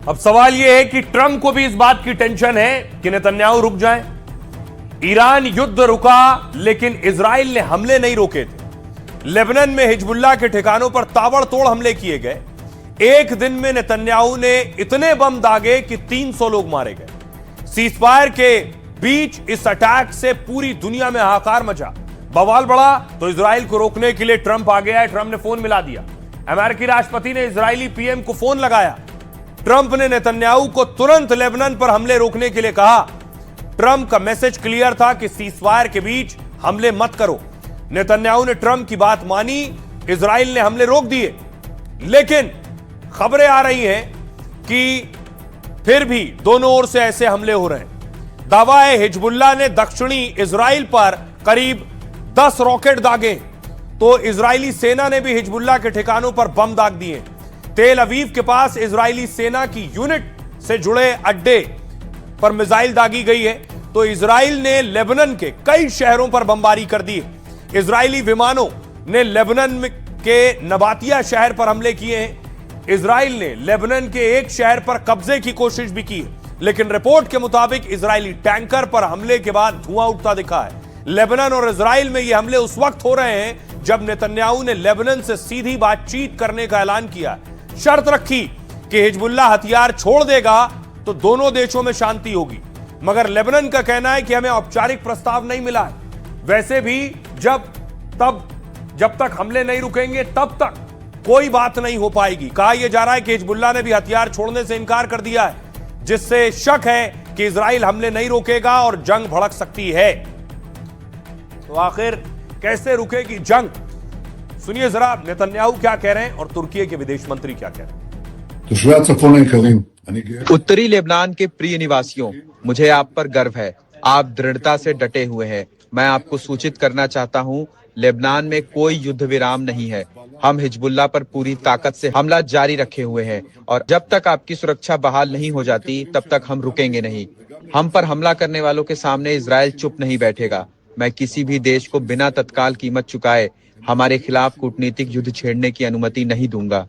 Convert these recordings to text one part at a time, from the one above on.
अब सवाल यह है कि ट्रंप को भी इस बात की टेंशन है कि नेतन्याहू रुक जाए। ईरान युद्ध रुका लेकिन इजराइल ने हमले नहीं रोके थे। लेबनान में हिजबुल्लाह के ठिकानों पर ताबड़तोड़ हमले किए गए। एक दिन में नेतन्याहू ने इतने बम दागे कि 300 लोग मारे गए। सीजफायर के बीच इस अटैक से पूरी दुनिया में हाहाकार मचा। बवाल बढ़ा तो इजराइल को रोकने के लिए ट्रंप आ गया है। ट्रंप ने फोन मिला दिया। अमेरिकी राष्ट्रपति ने इजरायली पीएम को फोन लगाया। ट्रंप ने नेतन्याहू को तुरंत लेबनान पर हमले रोकने के लिए कहा। ट्रंप का मैसेज क्लियर था कि सीजफायर के बीच हमले मत करो। नेतन्याहू ने ट्रंप की बात मानी। इजराइल ने हमले रोक दिए, लेकिन खबरें आ रही हैं कि फिर भी दोनों ओर से ऐसे हमले हो रहे हैं। दावा है हिजबुल्लाह ने दक्षिणी इजराइल पर करीब 10 रॉकेट दागे, तो इजरायली सेना ने भी हिजबुल्लाह के ठिकानों पर बम दाग दिए। तेल अवीव के पास इजरायली सेना की यूनिट से जुड़े अड्डे पर मिसाइल दागी गई है। तो इजराइल ने लेबनान के कई शहरों पर बमबारी कर दी है। इजरायली विमानों ने लेबनान के नबातिया शहर पर हमले किए हैं। इजराइल ने लेबनान के एक शहर पर कब्जे की कोशिश भी की है, लेकिन रिपोर्ट के मुताबिक इजरायली टैंकर पर हमले के बाद धुआं उठता दिखा है। लेबनान और इजराइल में ये हमले उस वक्त हो रहे हैं जब नेतन्याहू ने लेबनान से सीधी बातचीत करने का ऐलान किया। शर्त रखी कि हिजबुल्लाह हथियार छोड़ देगा तो दोनों देशों में शांति होगी, मगर लेबनान का कहना है कि हमें औपचारिक प्रस्ताव नहीं मिला है। वैसे भी जब तक हमले नहीं रुकेंगे तब तक कोई बात नहीं हो पाएगी। कहा यह जा रहा है कि हिजबुल्लाह ने भी हथियार छोड़ने से इनकार कर दिया है, जिससे शक है कि इजराइल हमले नहीं रोकेगा और जंग भड़क सकती है। तो आखिर कैसे रुकेगी जंग? सुनिए जरा नेतन्याहू क्या कह रहे हैं और तुर्की के विदेश मंत्री क्या कह रहे हैं। उत्तरी लेबनान के प्रिय निवासियों, मुझे आप पर गर्व है। आप दृढ़ता से डटे हुए हैं। मैं आपको सूचित करना चाहता हूं, लेबनान में कोई युद्ध विराम नहीं है। हम हिजबुल्लाह पर पूरी ताकत से हमला जारी रखे हुए हैं और जब तक आपकी सुरक्षा बहाल नहीं हो जाती तब तक हम रुकेंगे नहीं। हम पर हमला करने वालों के सामने इजराइल चुप नहीं बैठेगा। मैं किसी भी देश को बिना तत्काल कीमत चुकाए हमारे खिलाफ कूटनीतिक युद्ध छेड़ने की अनुमति नहीं दूंगा।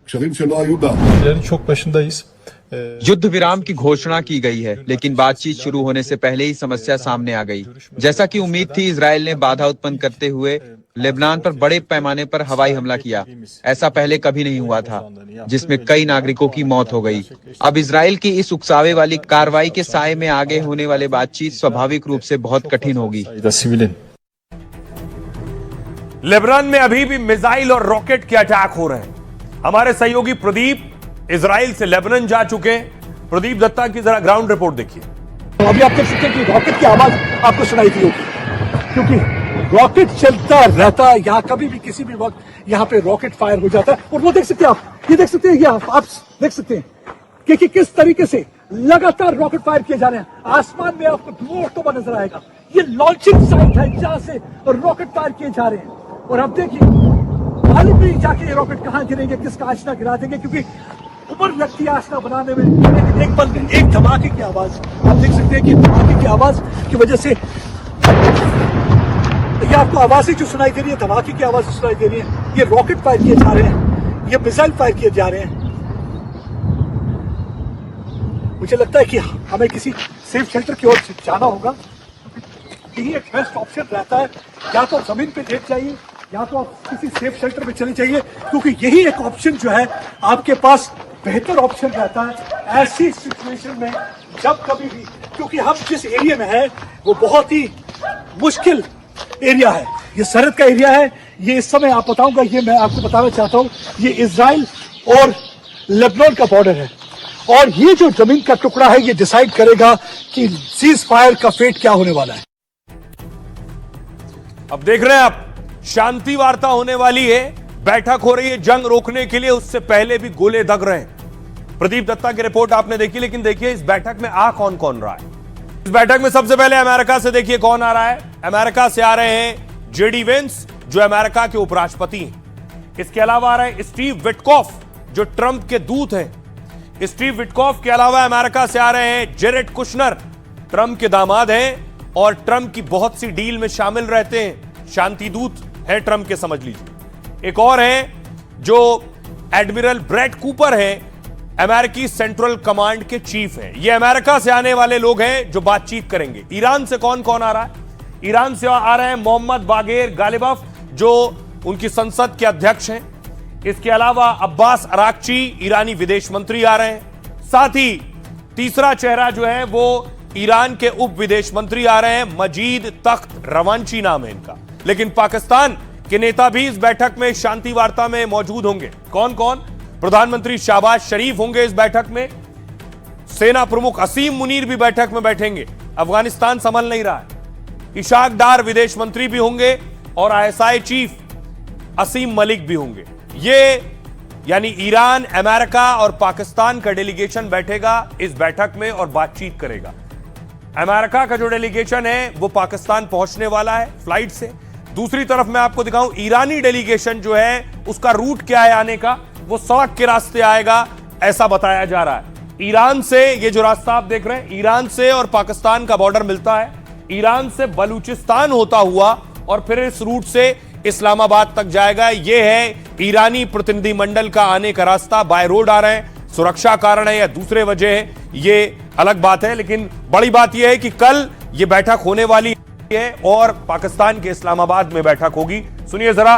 युद्ध विराम की घोषणा की गई है, लेकिन बातचीत शुरू होने से पहले ही समस्या सामने आ गई। जैसा कि उम्मीद थी, इजराइल ने बाधा उत्पन्न करते हुए लेबनान पर बड़े पैमाने पर हवाई हमला किया। ऐसा पहले कभी नहीं हुआ था, जिसमें कई नागरिकों की मौत हो गई। अब इजराइल की इस उकसावे वाली कार्रवाई के साए में आगे होने वाली बातचीत स्वाभाविक रूप से बहुत कठिन होगी। लेबनान में अभी भी मिसाइल और रॉकेट के अटैक हो रहे हैं। हमारे सहयोगी प्रदीप इजराइल से लेबनान जा चुके हैं। प्रदीप दत्ता की जरा ग्राउंड रिपोर्ट देखिए। तो अभी आप देख सकते हैं कि रॉकेट की आवाज आपको सुनाई दी होगी, क्योंकि रॉकेट चलता रहता है। यहाँ कभी भी किसी भी वक्त यहाँ पे रॉकेट फायर हो जाता है। और वो देख सकते हैं, आप ये देख सकते हैं, ये आप देख सकते हैं कि किस तरीके से लगातार रॉकेट फायर किए जा रहे हैं। आसमान में आपको धुआं उड़ता हुआ नजर आएगा। ये लॉन्चिंग साइट है जहां से रॉकेट फायर किए जा रहे हैं। और अब देखिए मालूम नहीं जाके ये रॉकेट कहां गिरेंगे, किसका आशना गिरा देंगे, क्योंकि उम्र लगती है आशना बनाने में। लेकिन एक पल में एक धमाके की आवाज आप देख सकते हैं कि धमाके की आवाज की वजह से ये आपको आवाजें जो सुनाई दे रही है, धमाके की आवाज सुनाई दे रही है। ये रॉकेट फायर किए जा रहे हैं, ये मिसाइल फायर किए जा रहे हैं। मुझे लगता है कि हमें किसी सेफ शेल्टर की ओर जाना होगा। यही एक बेस्ट ऑप्शन रहता है। या तो जमीन पे लेट जाइए या तो आप किसी सेफ शेल्टर में चले जाइए, क्योंकि यही एक ऑप्शन जो है आपके पास बेहतर ऑप्शन रहता है ऐसी सिचुएशन में जब कभी भी। क्योंकि हम जिस एरिया में है वो बहुत ही मुश्किल एरिया है। ये सरहद का एरिया है। ये इस समय आप बताऊंगा, ये मैं आपको बताना चाहता हूँ, ये इजराइल और लेबनान का बॉर्डर है। और ये जो जमीन का टुकड़ा है ये डिसाइड करेगा कि सीज फायर का फेट क्या होने वाला है। अब देख रहे हैं आप, शांति वार्ता होने वाली है, बैठक हो रही है जंग रोकने के लिए। उससे पहले भी गोले दग रहे हैं। प्रदीप दत्ता की रिपोर्ट आपने देखी, लेकिन देखिए इस बैठक में आ कौन कौन रहा है। इस बैठक में सबसे पहले अमेरिका से देखिए कौन आ रहा है। अमेरिका से आ रहे हैं जेडी वेंस, जो अमेरिका के उपराष्ट्रपति हैं। इसके अलावा आ रहे हैं स्टीव विटकॉफ, जो ट्रंप के दूत हैं। स्टीव विटकॉफ के अलावा अमेरिका से आ रहे हैं जेरेड कुशनर, ट्रंप के दामाद हैं और ट्रंप की बहुत सी डील में शामिल रहते हैं, शांति दूत हैं ट्रंप के, समझ लीजिए। एक और हैं जो एडमिरल ब्रैड कूपर हैं, अमेरिकी सेंट्रल कमांड के चीफ हैं। ये अमेरिका से आने वाले लोग हैं जो बातचीत करेंगे। ईरान से कौन कौन आ रहा है? ईरान से आ रहे हैं मोहम्मद बागेर गालिबफ, जो उनकी संसद के अध्यक्ष हैं। इसके अलावा अब्बास अराक्ची ईरानी विदेश मंत्री आ रहे हैं। साथ ही तीसरा चेहरा जो है वो ईरान के उप विदेश मंत्री आ रहे हैं, मजीद तख्त रवांची नाम है इनका। लेकिन पाकिस्तान के नेता भी इस बैठक में शांति वार्ता में मौजूद होंगे। कौन कौन? प्रधानमंत्री शहबाज शरीफ होंगे इस बैठक में। सेना प्रमुख असीम मुनीर भी बैठक में बैठेंगे, अफगानिस्तान संभल नहीं रहा है। इशाक डार विदेश मंत्री भी होंगे और आईएसआई चीफ असीम मलिक भी होंगे। ये यानी ईरान, अमेरिका और पाकिस्तान का डेलीगेशन बैठेगा इस बैठक में और बातचीत करेगा। अमेरिका का जो डेलीगेशन है वो पाकिस्तान पहुंचने वाला है फ्लाइट से। दूसरी तरफ मैं आपको दिखाऊं, ईरानी डेलीगेशन जो है उसका रूट क्या है आने का, वो सड़क के रास्ते आएगा ऐसा बताया जा रहा है। ईरान से ये जो रास्ता आप देख रहे हैं, ईरान से और पाकिस्तान का बॉर्डर मिलता है। ईरान से बलूचिस्तान होता हुआ और फिर इस रूट से इस्लामाबाद तक जाएगा। यह है ईरानी प्रतिनिधिमंडल का आने का रास्ता। बाय रोड आ रहे हैं, सुरक्षा कारण है या दूसरे वजह है ये अलग बात है, लेकिन बड़ी बात यह है कि कल ये बैठक होने वाली है और पाकिस्तान के इस्लामाबाद में बैठक होगी। सुनिए जरा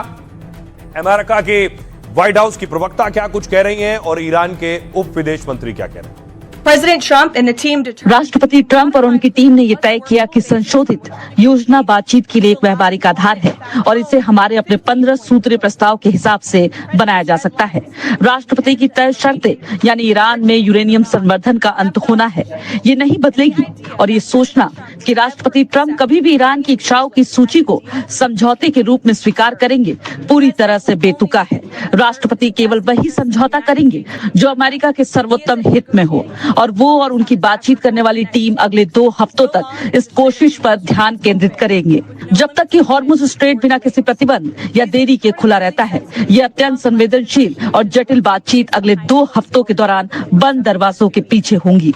अमेरिका के व्हाइट हाउस की प्रवक्ता क्या कुछ कह रही हैं और ईरान के उप विदेश मंत्री क्या कह रहे हैं। President Trump and the team राष्ट्रपति ट्रंप और उनकी टीम ने ये तय किया कि संशोधित योजना बातचीत के लिए एक व्यवहारिक आधार है और इसे हमारे अपने 15 सूत्रीय प्रस्ताव के हिसाब से बनाया जा सकता है। राष्ट्रपति की तय शर्तें यानी ईरान में यूरेनियम संवर्धन का अंत होना है, ये नहीं बदलेगी और ये सोचना कि राष्ट्रपति ट्रंप कभी भी ईरान की इच्छाओं की सूची को समझौते के रूप में स्वीकार करेंगे पूरी तरह से बेतुका है। राष्ट्रपति केवल वही समझौता करेंगे जो अमेरिका के सर्वोत्तम हित में हो और वो और उनकी बातचीत करने वाली टीम अगले 2 हफ्तों तक इस कोशिश पर ध्यान केंद्रित करेंगे। जब तक कि हॉर्मुज स्ट्रेट बिना किसी प्रतिबंध या देरी के खुला रहता है, यह अत्यंत संवेदनशील और जटिल बातचीत अगले 2 हफ्तों के दौरान बंद दरवाजों के पीछे होंगी।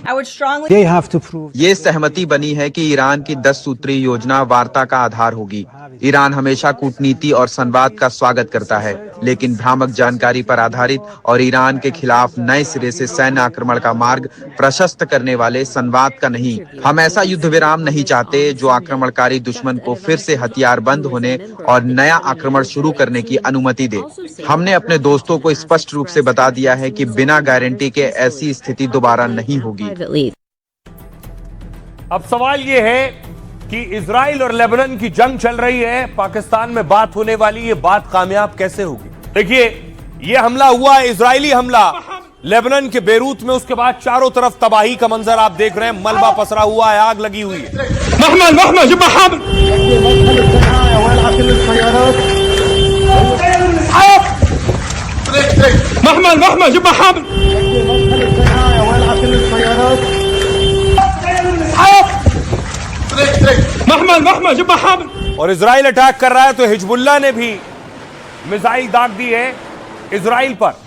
ये सहमति बनी है कि ईरान की 10 सूत्रीय योजना वार्ता का आधार होगी। ईरान हमेशा कूटनीति और संवाद का स्वागत करता है, लेकिन भ्रामक जानकारी पर आधारित और ईरान के खिलाफ नए सिरे से सैन्य आक्रमण का मार्ग प्रशस्त करने वाले संवाद का नहीं। हम ऐसा युद्ध विराम नहीं चाहते जो आक्रमणकारी दुश्मन को फिर से हथियार बंद होने और नया आक्रमण शुरू करने की अनुमति दे। हमने अपने दोस्तों को स्पष्ट रूप से बता दिया है कि बिना गारंटी के ऐसी स्थिति दोबारा नहीं होगी। अब सवाल यह है कि इजराइल और लेबनान की जंग चल रही है, पाकिस्तान में बात होने वाली, ये बात कामयाब कैसे होगी? देखिए, ये हमला हुआ है, इजरायली हमला लेबनान के बेरूत में, उसके बाद चारों तरफ तबाही का मंजर आप देख रहे हैं। मलबा पसरा हुआ है, आग लगी हुई है। और इजराइल अटैक कर रहा है तो हिजबुल्लाह ने भी मिसाइल दाग दी है इजराइल पर।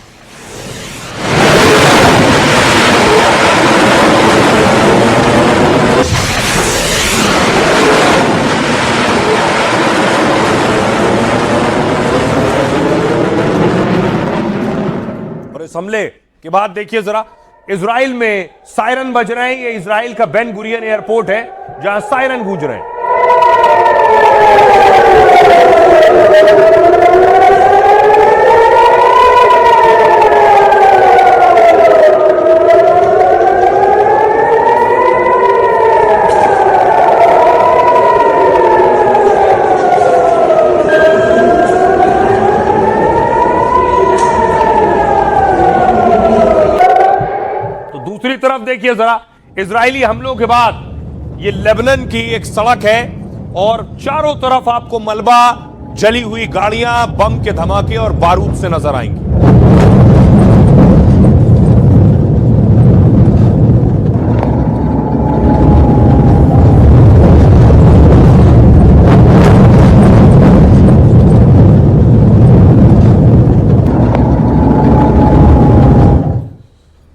और इस हमले के बाद देखिए जरा, इजराइल में सायरन बज रहे हैं। ये इजराइल का बेन गुरियन एयरपोर्ट है जहां सायरन गूंज रहे हैं। तो दूसरी तरफ देखिए जरा, इजरायली हमलों के बाद ये लेबनान की एक सड़क है और चारों तरफ आपको मलबा, जली हुई गाड़ियां, बम के धमाके और बारूद से नजर आएंगी।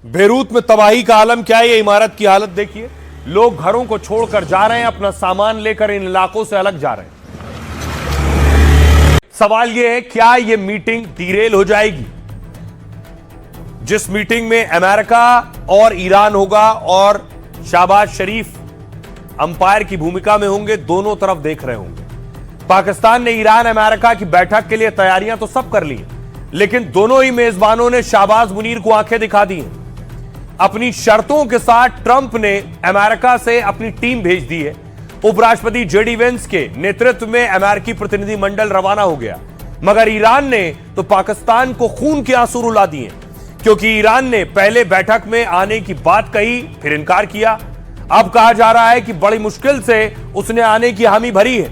बेरूत में तबाही का आलम क्या है? ये इमारत की हालत देखिए। लोग घरों को छोड़कर जा रहे हैं, अपना सामान लेकर इन इलाकों से अलग जा रहे हैं। सवाल यह है, क्या यह मीटिंग डिरेल हो जाएगी? जिस मीटिंग में अमेरिका और ईरान होगा और शहबाज शरीफ अंपायर की भूमिका में होंगे, दोनों तरफ देख रहे होंगे। पाकिस्तान ने ईरान अमेरिका की बैठक के लिए तैयारियां तो सब कर ली, लेकिन दोनों ही मेजबानों ने शाहबाज मुनीर को आंखें दिखा दी हैं। अपनी शर्तों के साथ ट्रंप ने अमेरिका से अपनी टीम भेज दी है। उपराष्ट्रपति जेडी वेंस के नेतृत्व में अमेरिकी प्रतिनिधि मंडल रवाना हो गया, मगर ईरान ने तो पाकिस्तान को खून के आंसू रुला दिए, क्योंकि ईरान ने पहले बैठक में आने की बात कही, फिर इनकार किया। अब कहा जा रहा है कि बड़ी मुश्किल से उसने आने की हामी भरी है,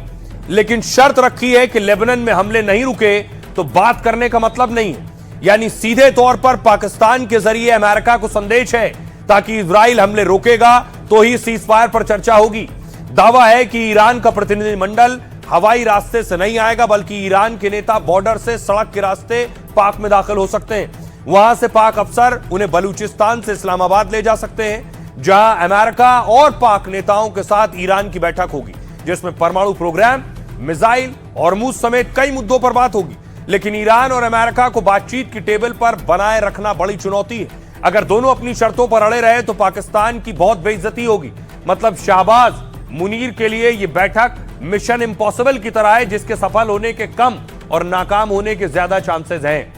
लेकिन शर्त रखी है कि लेबनान में हमले नहीं रुके तो बात करने का मतलब नहीं है। यानी सीधे तौर पर पाकिस्तान के जरिए अमेरिका को संदेश है, ताकि इजराइल हमले रोकेगा तो ही सीजफायर पर चर्चा होगी। दावा है कि ईरान का प्रतिनिधिमंडल हवाई रास्ते से नहीं आएगा, बल्कि ईरान के नेता बॉर्डर से सड़क के रास्ते पाक में दाखिल हो सकते हैं। वहां से पाक अफसर उन्हें बलूचिस्तान से इस्लामाबाद ले जा सकते हैं, जहां अमेरिका और पाक नेताओं के साथ ईरान की बैठक होगी, जिसमें परमाणु प्रोग्राम, मिसाइल, हॉर्मुज समेत कई मुद्दों पर बात होगी। लेकिन ईरान और अमेरिका को बातचीत की टेबल पर बनाए रखना बड़ी चुनौती है। अगर दोनों अपनी शर्तों पर अड़े रहे तो पाकिस्तान की बहुत बेइज्जती होगी। मतलब शाहबाज मुनीर के लिए यह बैठक मिशन इम्पॉसिबल की तरह है, जिसके सफल होने के कम और नाकाम होने के ज्यादा चांसेस हैं।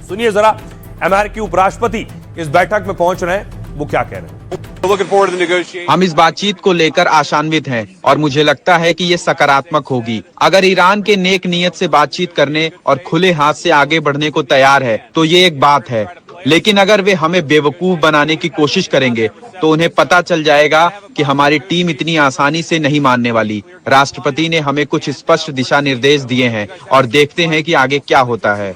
सुनिए जरा, अमेरिकी उपराष्ट्रपति इस बैठक में पहुंच रहे हैं, वो क्या कह रहे हैं। हम इस बातचीत को लेकर आशान्वित हैं और मुझे लगता है कि ये सकारात्मक होगी। अगर ईरान के नेक नियत से बातचीत करने और खुले हाथ से आगे बढ़ने को तैयार है तो ये एक बात है, लेकिन अगर वे हमें बेवकूफ बनाने की कोशिश करेंगे तो उन्हें पता चल जाएगा कि हमारी टीम इतनी आसानी से नहीं मानने वाली। राष्ट्रपति ने हमें कुछ स्पष्ट दिशा निर्देश दिए हैं और देखते हैं कि आगे क्या होता है।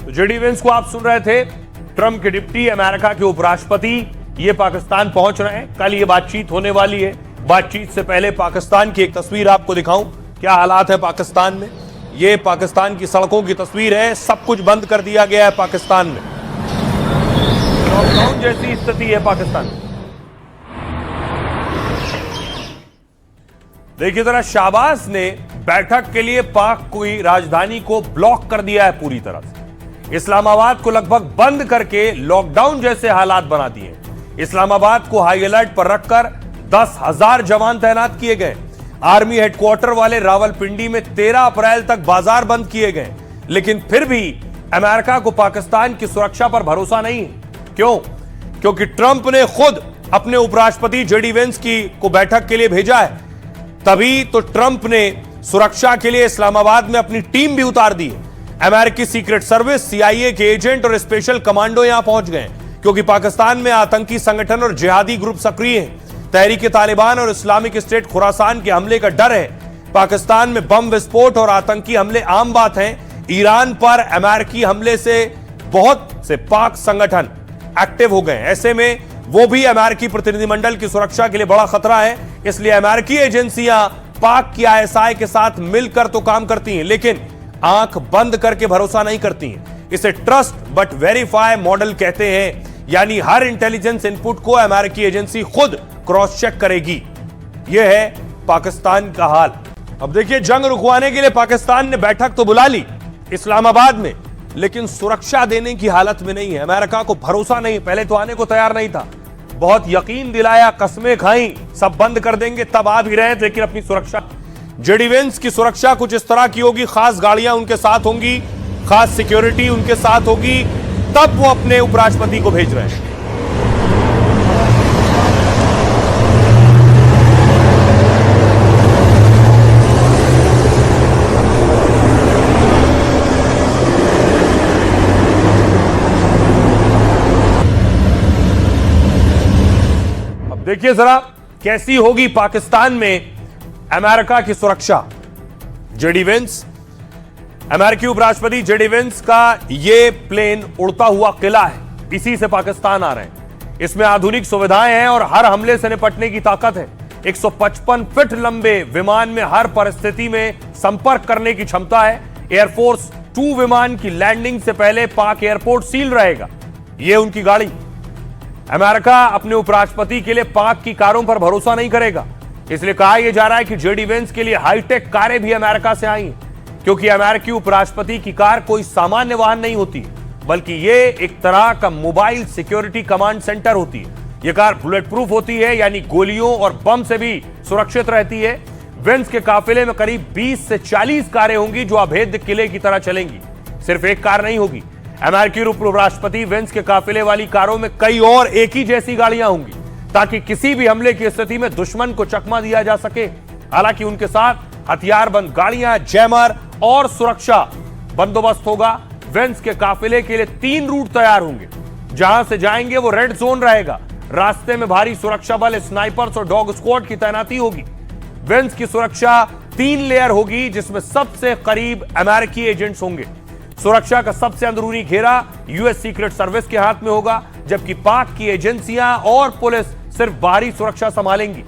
जेडी वेंस को आप सुन रहे थे। ट्रंप के डिप्टी, अमेरिका के उपराष्ट्रपति ये पाकिस्तान पहुंच रहे हैं। कल ये बातचीत होने वाली है। बातचीत से पहले पाकिस्तान की एक तस्वीर आपको दिखाऊं, क्या हालात है पाकिस्तान में। ये पाकिस्तान की सड़कों की तस्वीर है। सब कुछ बंद कर दिया गया है पाकिस्तान में, लॉकडाउन जैसी स्थिति है पाकिस्तान में। देखिए जरा, शाहबाज ने बैठक के लिए पाक की राजधानी को ब्लॉक कर दिया है पूरी तरह से। इस्लामाबाद को लगभग बंद करके लॉकडाउन जैसे हालात बना दिए। इस्लामाबाद को हाई अलर्ट पर रखकर 10,000 जवान तैनात किए गए। आर्मी हेडक्वार्टर वाले रावलपिंडी में 13 अप्रैल तक बाजार बंद किए गए। लेकिन फिर भी अमेरिका को पाकिस्तान की सुरक्षा पर भरोसा नहीं है। क्यों? क्योंकि ट्रंप ने खुद अपने उपराष्ट्रपति जेडी वेंस को बैठक के लिए भेजा है। तभी तो ट्रंप ने सुरक्षा के लिए इस्लामाबाद में अपनी टीम भी उतार दी है। अमेरिकी सीक्रेट सर्विस, सीआईए के एजेंट और स्पेशल कमांडो यहां पहुंच गए, क्योंकि पाकिस्तान में आतंकी संगठन और जिहादी ग्रुप सक्रिय हैं। तहरीक तालिबान और इस्लामिक स्टेट खुरासान के हमले का डर है। पाकिस्तान में बम विस्फोट और आतंकी हमले आम बात हैं। ईरान पर अमेरिकी हमले से बहुत से पाक संगठन एक्टिव हो गए। ऐसे में वो भी अमेरिकी प्रतिनिधिमंडल की सुरक्षा के लिए बड़ा खतरा है। इसलिए अमेरिकी एजेंसियां पाक की आईएसआई के साथ मिलकर तो काम करती हैं, लेकिन आंख बंद करके भरोसा नहीं करती हैं। इसे ट्रस्ट बट वेरीफाई मॉडल कहते हैं, यानी हर इंटेलिजेंस इनपुट को अमेरिकी एजेंसी खुद क्रॉस चेक करेगी। यह है पाकिस्तान का हाल। अब देखिए, जंग रुकवाने के लिए पाकिस्तान ने बैठक तो बुला ली इस्लामाबाद में, लेकिन सुरक्षा देने की हालत में नहीं है। अमेरिका को भरोसा नहीं, पहले तो आने को तैयार नहीं था। बहुत यकीन दिलाया, कस्में खाई, सब बंद कर देंगे, तब आ भी रहे थे, लेकिन अपनी सुरक्षा। जेडी वेंस की सुरक्षा कुछ इस तरह की होगी, खास गाड़ियां उनके साथ होंगी, खास सिक्योरिटी उनके साथ होगी, तब वो अपने उपराष्ट्रपति को भेज रहे हैं। अब देखिए जरा, कैसी होगी पाकिस्तान में अमेरिका की सुरक्षा। जेडी वेंस, अमेरिकी उपराष्ट्रपति जेडी वेंस का यह प्लेन उड़ता हुआ किला है, इसी से पाकिस्तान आ रहे हैं। इसमें आधुनिक सुविधाएं हैं और हर हमले से निपटने की ताकत है। 155 फीट लंबे विमान में हर परिस्थिति में संपर्क करने की क्षमता है। एयरफोर्स 2 विमान की लैंडिंग से पहले पाक एयरपोर्ट सील रहेगा। यह उनकी गाड़ी। अमेरिका अपने उपराष्ट्रपति के लिए पाक की कारों पर भरोसा नहीं करेगा, इसलिए कहा यह जा रहा है कि जेडी वेंस के लिए हाईटेक कारें भी अमेरिका से आई हैं। क्योंकि अमेरिकी उपराष्ट्रपति की कार कोई सामान्य वाहन नहीं होती, बल्कि ये एक तरह का मोबाइल सिक्योरिटी कमांड सेंटर होती है। यह कार बुलेट प्रूफ होती है, यानी गोलियों और बम से भी सुरक्षित रहती है। वेंस के काफिले में करीब 20 से 40 कारें होंगी जो अभेद्य किले की तरह चलेंगी। सिर्फ एक कार नहीं होगी। अमेरिकी उपराष्ट्रपति वेंस के काफिले वाली कारों में कई और एक ही जैसी गाड़ियां होंगी, ताकि किसी भी हमले की स्थिति में दुश्मन को चकमा दिया जा सके। हालांकि उनके साथ हथियारबंद गाड़ियां, जैमर और सुरक्षा बंदोबस्त होगा। वेंस के काफिले के लिए 3 रूट तैयार होंगे। जहां से जाएंगे वो रेड जोन रहेगा। रास्ते में भारी सुरक्षा बल, स्नाइपर्स और डॉग स्क्वाड की तैनाती होगी। वेंस की सुरक्षा 3 लेयर होगी, जिसमें सबसे करीब अमेरिकी एजेंट्स होंगे। सुरक्षा का सबसे अंदरूनी घेरा यूएस सीक्रेट सर्विस के हाथ में होगा, जबकि पाक की एजेंसियां और पुलिस सिर्फ बाहरी सुरक्षा संभालेंगी।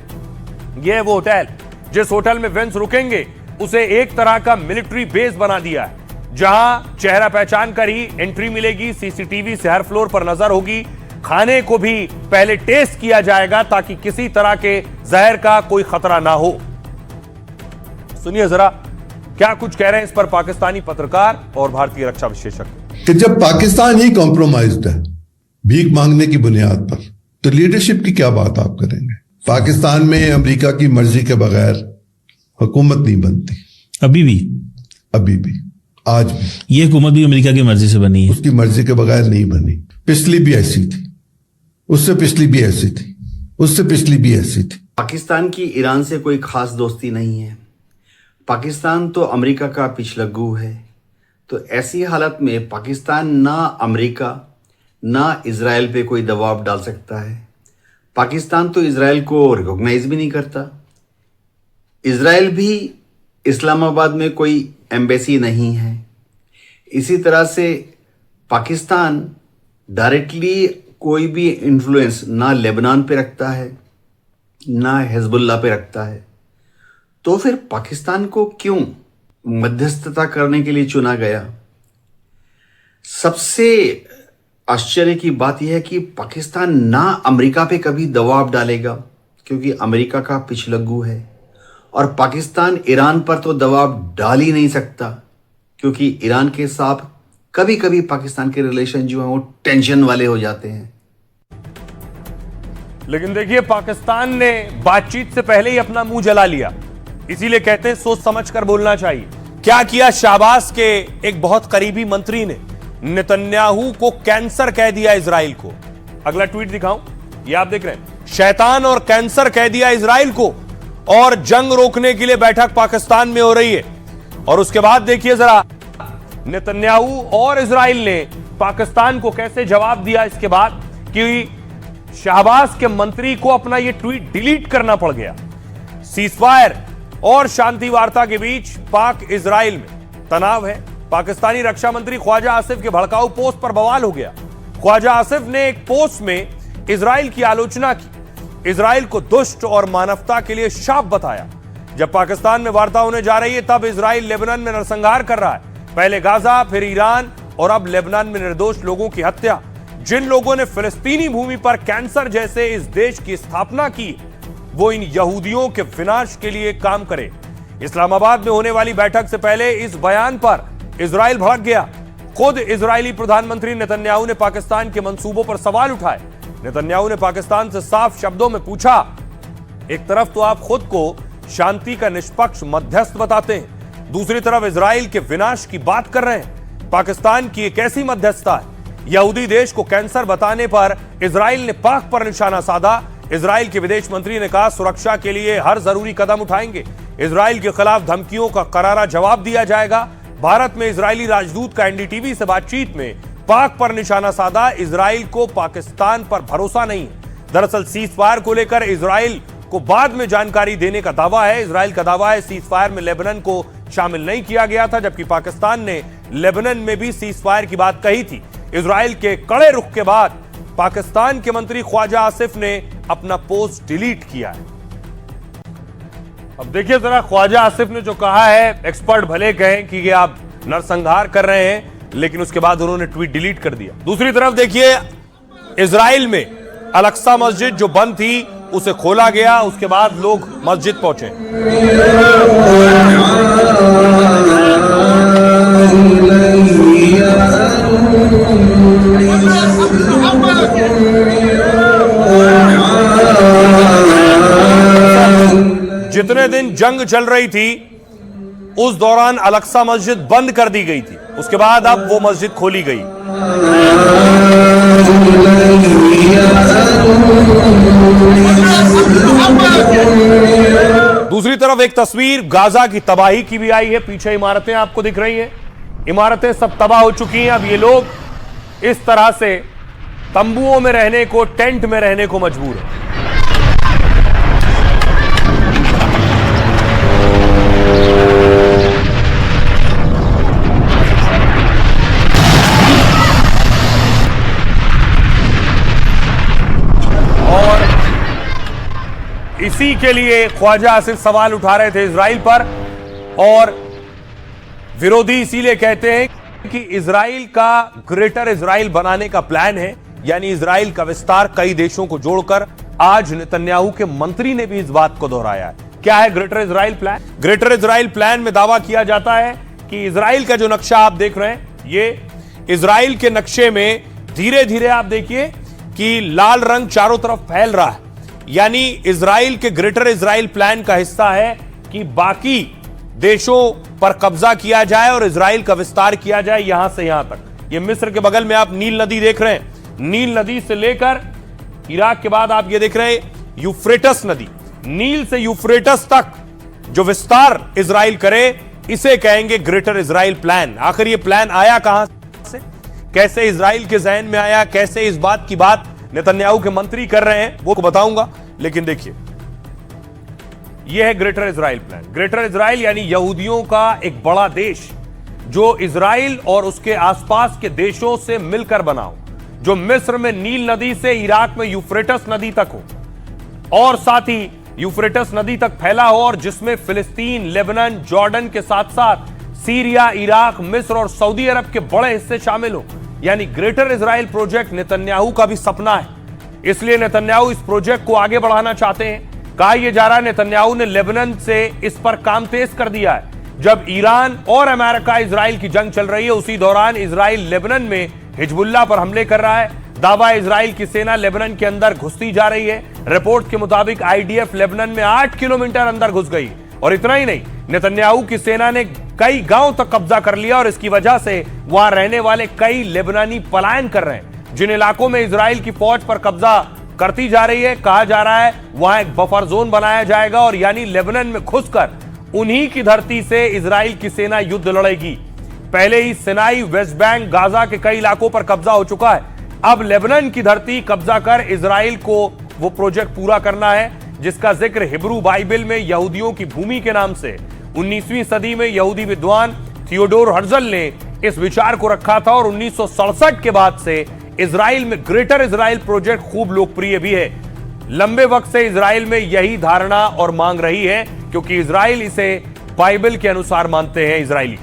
यह वो होटल जिस होटल में वेंस रुकेंगे उसे एक तरह का मिलिट्री बेस बना दिया है, जहां चेहरा पहचान कर ही एंट्री मिलेगी। सीसीटीवी से हर फ्लोर पर नजर होगी। खाने को भी पहले टेस्ट किया जाएगा ताकि किसी तरह के जहर का कोई खतरा ना हो। सुनिए जरा क्या कुछ कह रहे हैं इस पर पाकिस्तानी पत्रकार और भारतीय रक्षा विशेषज्ञ। कि जब पाकिस्तान ही कॉम्प्रोमाइज्ड है भीख मांगने की बुनियाद पर, तो लीडरशिप की क्या बात आप करेंगे? पाकिस्तान में अमेरिका की मर्जी के बगैर हुकूमत नहीं बनती। अभी भी आज भी ये हुकूमत भी अमेरिका की मर्जी से बनी है। उसकी मर्जी के बगैर नहीं बनी। पिछली भी ऐसी थी, उससे पिछली भी ऐसी थी, उससे पिछली भी ऐसी थी। पाकिस्तान की ईरान से कोई खास दोस्ती नहीं है। पाकिस्तान तो अमेरिका का पिछलग्गू है। तो ऐसी हालत में पाकिस्तान ना अमेरिका ना इजराइल पे कोई दबाव डाल सकता है। पाकिस्तान तो इजराइल को रिकॉग्नाइज भी नहीं करता। इजराइल भी इस्लामाबाद में कोई एम्बेसी नहीं है। इसी तरह से पाकिस्तान डायरेक्टली कोई भी इन्फ्लुएंस ना लेबनान पे रखता है ना हिजबुल्लाह पे रखता है। तो फिर पाकिस्तान को क्यों मध्यस्थता करने के लिए चुना गया? सबसे आश्चर्य की बात यह है कि पाकिस्तान ना अमेरिका पे कभी दबाव डालेगा, क्योंकि अमेरिका का पिछलग्गू है, और पाकिस्तान ईरान पर तो दबाव डाल ही नहीं सकता, क्योंकि ईरान के साथ कभी कभी पाकिस्तान के रिलेशन जो है वो टेंशन वाले हो जाते हैं। लेकिन देखिए, पाकिस्तान ने बातचीत से पहले ही अपना मुंह जला लिया। इसीलिए कहते हैं सोच समझ कर बोलना चाहिए। क्या किया शाहबाज के एक बहुत करीबी मंत्री ने? नेतन्याहू को कैंसर कह दिया इजराइल को। अगला ट्वीट दिखाऊं, ये आप देख रहे हैं, शैतान और कैंसर कह दिया इजराइल को, और जंग रोकने के लिए बैठक पाकिस्तान में हो रही है। और उसके बाद देखिए जरा नेतन्याहू और इजराइल ने पाकिस्तान को कैसे जवाब दिया इसके बाद कि शाहबाज के मंत्री को अपना यह ट्वीट डिलीट करना पड़ गया। सीजफायर और शांति वार्ता के बीच पाक इजराइल में तनाव है। पाकिस्तानी रक्षा मंत्री ख्वाजा आसिफ के भड़काऊ पोस्ट पर बवाल हो गया। ख्वाजा आसिफ ने एक पोस्ट में इजराइल की आलोचना की, इजराइल को दुष्ट और मानवता के लिए शाप बताया। जब पाकिस्तान में वार्ता होने जा रही है तब इजराइल लेबनान में नरसंहार कर रहा है। पहले गाजा, फिर ईरान और अब लेबनान में निर्दोष लोगों की हत्या। जिन लोगों ने फिलिस्तीनी भूमि पर कैंसर जैसे इस देश की स्थापना की, वो इन यहूदियों के विनाश के लिए काम करे। इस्लामाबाद में होने वाली बैठक से पहले इस बयान पर इजराइल भड़क गया। खुद इजरायली प्रधानमंत्री नेतन्याहू ने पाकिस्तान के मंसूबों पर सवाल उठाए। नेतन्याहू ने पाकिस्तान से साफ शब्दों में पूछा, एक तरफ तो आप खुद को शांति का निष्पक्ष मध्यस्थ बताते हैं, दूसरी तरफ इजराइल के विनाश की बात कर रहे हैं। पाकिस्तान की एक ऐसी मध्यस्थता है। यहूदी देश को कैंसर बताने पर इजराइल ने पाक पर निशाना साधा। इजराइल के विदेश मंत्री ने कहा, सुरक्षा के लिए हर जरूरी कदम उठाएंगे। इजराइल के खिलाफ धमकियों का करारा जवाब दिया जाएगा। भारत में इजरायली राजदूत का एनडीटीवी से बातचीत में पाक पर निशाना साधा। इजराइल को पाकिस्तान पर भरोसा नहीं है। दरअसल सीजफायर को लेकर इजराइल को बाद में जानकारी देने का दावा है। इजराइल का दावा है सीजफायर में लेबनान को शामिल नहीं किया गया था, जबकि पाकिस्तान ने लेबनान में भी सीजफायर की बात कही थी। इजराइल के कड़े रुख के बाद पाकिस्तान के मंत्री ख्वाजा आसिफ ने अपना पोस्ट डिलीट किया है। अब देखिए जरा ख्वाजा आसिफ ने जो कहा है, एक्सपर्ट भले कहें कि ये आप नरसंहार कर रहे हैं, लेकिन उसके बाद उन्होंने ट्वीट डिलीट कर दिया। दूसरी तरफ देखिए, इजराइल में अल-अक्सा मस्जिद जो बंद थी उसे खोला गया। उसके बाद लोग मस्जिद पहुंचे। जंग चल रही थी उस दौरान अल-अक्सा मस्जिद बंद कर दी गई थी, उसके बाद अब वो मस्जिद खोली गई। दूसरी तरफ एक तस्वीर गाजा की तबाही की भी आई है। पीछे इमारतें आपको दिख रही हैं, इमारतें सब तबाह हो चुकी हैं। अब ये लोग इस तरह से तंबुओं में रहने को, टेंट में रहने को मजबूर है। और इसी के लिए ख्वाजा आसिफ सवाल उठा रहे थे इजराइल पर, और विरोधी इसीलिए कहते हैं कि इजराइल का ग्रेटर इजराइल बनाने का प्लान है, यानी इजराइल का विस्तार कई देशों को जोड़कर। आज नेतन्याहू के मंत्री ने भी इस बात को दोहराया है। क्या है greater Israel plan? Greater Israel plan में दावा किया जाता है कि इजराइल का जो नक्शा आप देख रहे हैं, ये इजराइल के नक्शे में धीरे धीरे आप देखिए कि लाल रंग चारों तरफ फैल रहा है, यानी इजराइल के ग्रेटर इजराइल प्लान का हिस्सा है कि बाकी देशों पर कब्जा किया जाए और इजराइल का विस्तार किया जाए यहां से यहां तक। ये मिस्र के बगल में आप नील नदी देख रहे हैं, नील नदी से लेकर इराक के बाद आप ये देख रहे हैं यूफ्रेटस नदी, नील से यूफ्रेटस तक जो विस्तार इजराइल करे, इसे कहेंगे ग्रेटर इजराइल प्लान। आखिर ये प्लान आया कहां से, कैसे इजराइल के जहन में आया, कैसे इस बात की बात नेतन्याहू के मंत्री कर रहे हैं, वो बताऊंगा। लेकिन देखिए, यह है greater Israel plan. Greater Israel यानी यहूदियों का एक बड़ा देश जो इजराइल और उसके आसपास के देशों से मिलकर बना हो, जो मिस्र में नील नदी से इराक में यूफ्रेटस नदी तक हो, और साथ ही यूफ्रेटस नदी तक फैला हो, और जिसमें फिलिस्तीन, लेबनान, जॉर्डन के साथ साथ सीरिया, इराक, मिस्र और सऊदी अरब के बड़े हिस्से शामिल हो। यानी ग्रेटर इजराइल प्रोजेक्ट नेतन्याहू का भी सपना है, इसलिए नेतन्याहू इस प्रोजेक्ट को आगे बढ़ाना चाहते हैं। कहा यह जा रहा है नेतन्याहू ने लेबनान से इस पर काम तेज कर दिया है। जब ईरान और अमेरिका इजराइल की जंग चल रही है, उसी दौरान इजराइल लेबनान में हिजबुल्लाह पर हमले कर रहा है। दावा इजराइल की सेना लेबनान के अंदर घुसती जा रही है। रिपोर्ट के मुताबिक आईडीएफ लेबनान में 8 किलोमीटर अंदर घुस गई, और इतना ही नहीं, नेतन्याहू की सेना ने कई गांव तक कब्जा कर लिया, और इसकी वजह से वहां रहने वाले कई लेबनानी पलायन कर रहे हैं। जिन इलाकों में इजराइल की फौज पर कब्जा करती जा रही है, कहा जा रहा है वहां एक बफर जोन बनाया जाएगा, और यानी लेबनान में घुसकर उन्हीं की धरती से इजराइल की सेना युद्ध लड़ेगी। पहले ही सिनाई, वेस्ट बैंक, गाजा के कई इलाकों पर कब्जा हो चुका है। अब लेबनान की धरती कब्जा कर इजराइल को वो प्रोजेक्ट पूरा करना है, जिसका जिक्र हिब्रू बाइबल में यहूदियों की भूमि के नाम से 19वीं सदी में यहूदी विद्वान थियोडोर हर्जल ने इस विचार को रखा था, और 1967 के बाद से इजराइल में ग्रेटर इजराइल प्रोजेक्ट खूब लोकप्रिय भी है। लंबे वक्त से इजराइल में यही धारणा और मांग रही है, क्योंकि इजराइल इसे बाइबल के अनुसार मानते हैं इजरायली।